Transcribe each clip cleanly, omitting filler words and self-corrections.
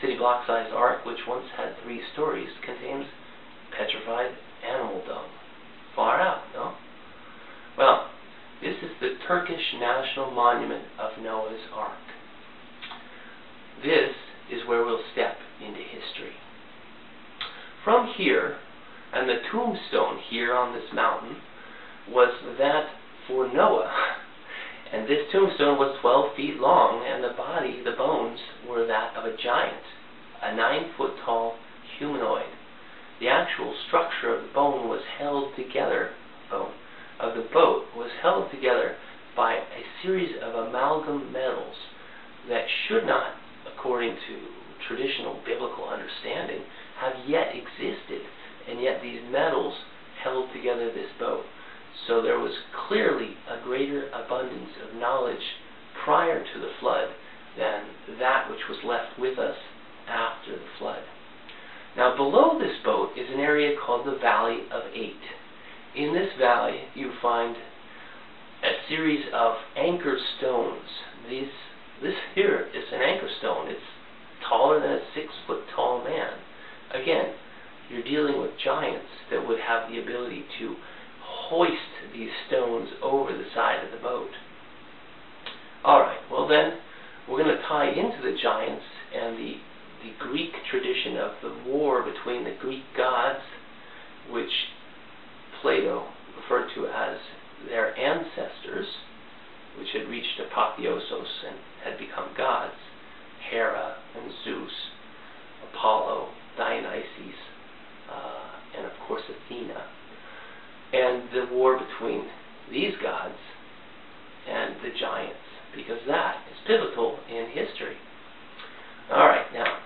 city block-sized ark, which once had 3 stories, contains petrified animal dung. Far out, no? Well, this is the Turkish National Monument of Noah's Ark. This is where we'll step into history. From here, and the tombstone here on this mountain, was that for Noah. And this tombstone was 12 feet long, and the body, the bones, were that of a giant, a 9-foot-tall humanoid. The actual structure of the bone was held together, the boat was held together by a series of amalgam metals that should not, according to traditional biblical understanding, have yet existed, and yet these metals held together this boat. So there was clearly a greater abundance of knowledge prior to the flood than that which was left with us after the flood. Now below this boat is an area called the Valley of Eight. In this valley you find a series of anchor stones. This here is an anchor stone. It's taller than a 6-foot-tall man. Again, you're dealing with giants that would have the ability to hoist these stones over the side of the boat. Alright, well then, we're going to tie into the giants and the Greek tradition of the war between the Greek gods, which Plato referred to as their ancestors, which had reached apotheosis and had become gods, Hera and Zeus, Apollo, Dionysus, and of course Athena, and the war between these gods and the giants, because that is pivotal in history. Alright, now,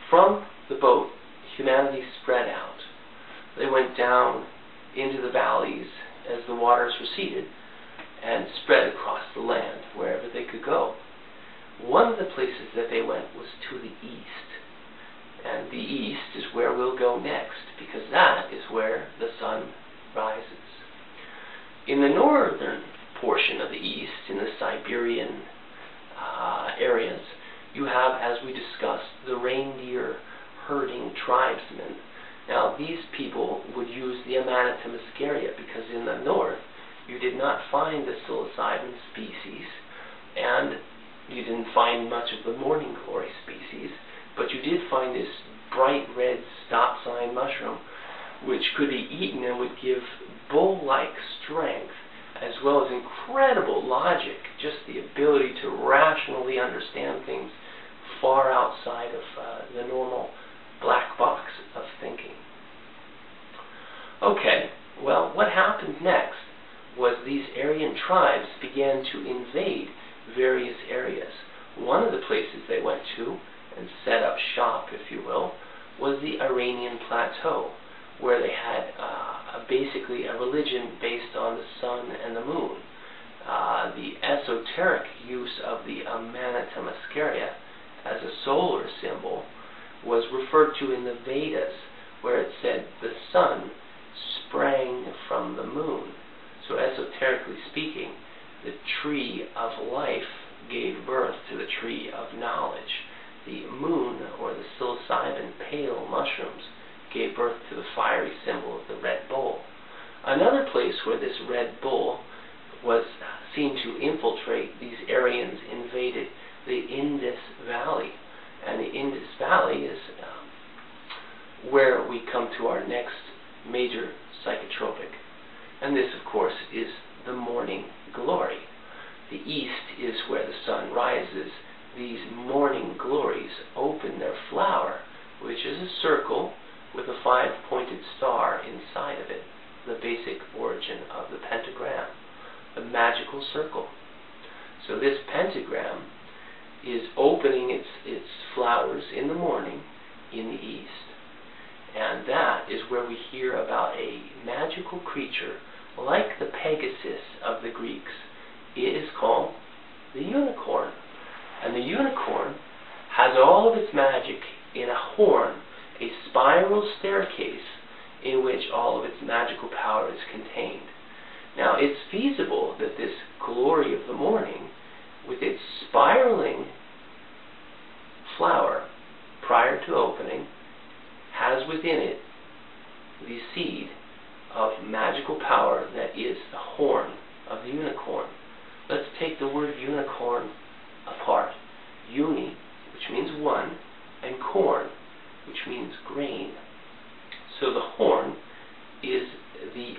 from the boat, humanity spread out. They went down into the valleys as the waters receded and spread across the land wherever they could go. One of the places that they went was to the east. And the east is where we'll go next, because that is where the sun rises. In the northern portion of the east, in the Siberian areas, you have, as we discussed, the reindeer herding tribesmen. Now, these people would use the Amanita muscaria because in the north you did not find the psilocybin species, and you didn't find much of the morning glory species, but you did find this bright red stop sign mushroom, which could be eaten and would give bull-like strength, as well as incredible logic, just the ability to rationally understand things far outside of the normal black box of thinking. Okay, well, what happened next was these Aryan tribes began to invade various areas. One of the places they went to and set up shop, if you will, was the Iranian Plateau, where they had basically a religion based on the sun and the moon. The esoteric use of the Amanita muscaria as a solar symbol was referred to in the Vedas, where it said the sun sprang from the moon. So esoterically speaking, the tree of life gave birth to the tree of knowledge. The moon, or the psilocybin pale mushrooms, gave birth to the fiery symbol of the red bull. Another place where this red bull was seen to infiltrate, these Aryans invaded the Indus Valley. And the Indus Valley is where we come to our next major psychotropic. And this, of course, is the morning glory. The east is where the sun rises. These morning glories open their flower, which is a circle with a 5-pointed star inside of it, the basic origin of the pentagram, the magical circle. So this pentagram is opening its flowers in the morning in the east. And that is where we hear about a magical creature like the Pegasus of the Greeks. It is called the unicorn. And the unicorn has all of its magic in a horn, a spiral staircase in which all of its magical power is contained. Now, it's feasible that this glory of the morning, with its spiraling flower, prior to opening, has within it the seed of magical power that is the horn of the unicorn. Let's take the word unicorn apart. Uni, which means one, and corn, which means grain. So the horn is the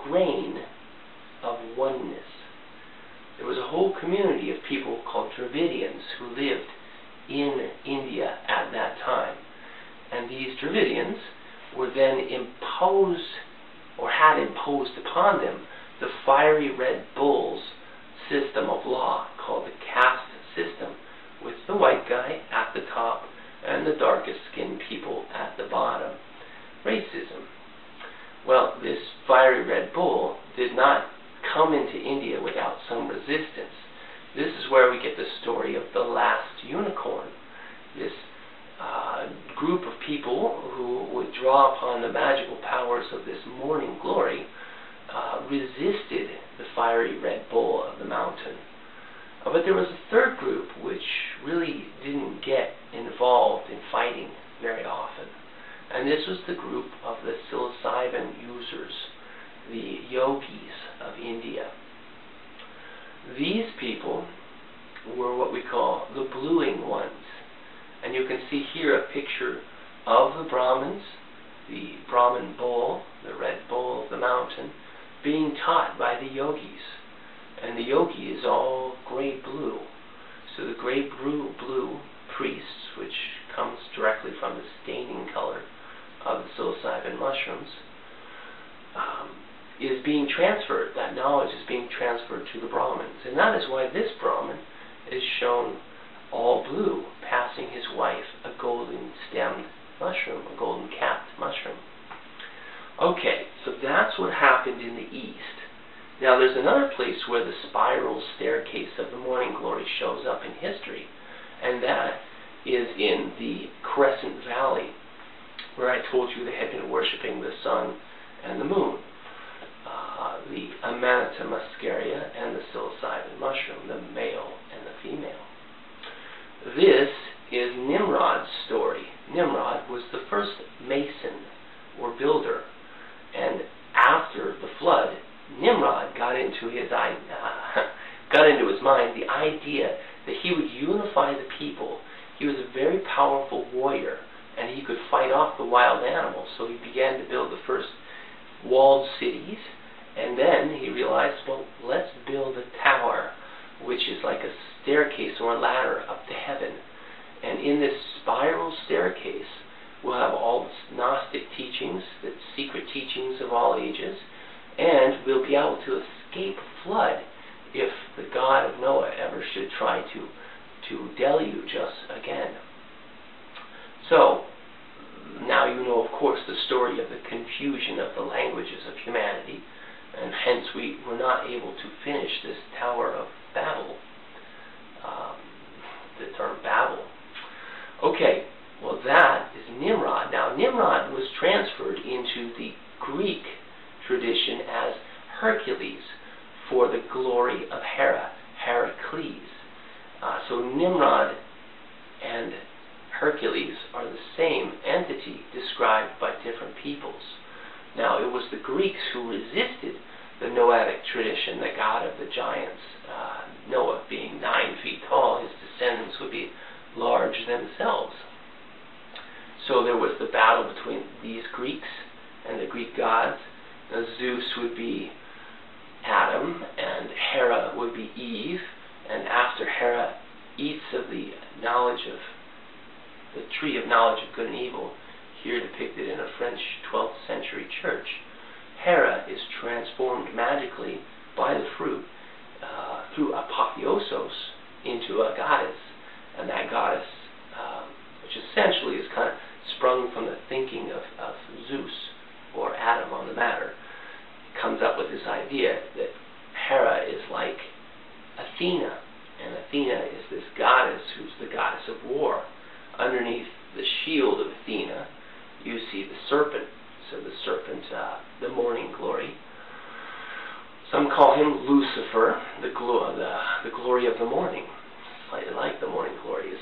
grain of oneness. There was a whole community of people called Dravidians who lived in India at that time. And these Dravidians were then imposed, or had imposed upon them, the fiery red bull's system of law called the caste system, with the white guy at the top and the darkest skinned people at the bottom. Racism. Well, this fiery red bull did not come into India without some resistance. This is where we get the story of the last unicorn. This group of people who would draw upon the magical powers of this morning glory resisted the fiery red bull of the mountain. But there was a third group which really didn't get involved in fighting very often. And this was the group of the psilocybin users, the yogis of India. These people were what we call the bluing ones. And you can see here a picture of the Brahmins, the Brahmin bull, the red bull of the mountain, being taught by the yogis. And the yogi is all gray-blue. So the gray-blue priests, which comes directly from the staining color of the psilocybin mushrooms, is being transferred. That knowledge is being transferred to the Brahmins. And that is why this Brahmin is shown all blue, passing his wife a golden-stemmed mushroom, a golden-capped mushroom. Okay, so that's what happened in the East. Now there's another place where the spiral staircase of the morning glory shows up in history, and that is in the Crescent Valley, where I told you they had been worshipping the sun and the moon, the Amanita muscaria and the psilocybin mushroom, the male and the female. This is Nimrod's story. Nimrod was the first mason or builder, and after the flood, Nimrod got into his mind the idea that he would unify the people. He was a very powerful warrior, and he could fight off the wild animals. So he began to build the first walled cities, and then he realized, well, let's build a tower, which is like a staircase or a ladder up to heaven. And in this spiral staircase, we'll have all the Gnostic teachings, the secret teachings of all ages, and we'll be able to escape flood if the God of Noah ever should try to deluge us again. So, now you know, of course, the story of the confusion of the languages of humanity, and hence we were not able to finish this Tower of Babel, the term Babel. Okay, well that is Nimrod. Now Nimrod was transferred into the Greek tradition as Hercules for the glory of Hera, Heracles. So Nimrod and Hercules are the same entity described by different peoples. Now it was the Greeks who resisted the Noahic tradition, the god of the giants. Noah being 9 feet tall, his descendants would be large themselves. So there was the battle between these Greeks and the Greek gods. Now, Zeus would be Adam, and Hera would be Eve, and after Hera eats of the knowledge of the tree of knowledge of good and evil, here depicted in a French 12th century church, Hera is transformed magically by the fruit through apotheosis into a goddess.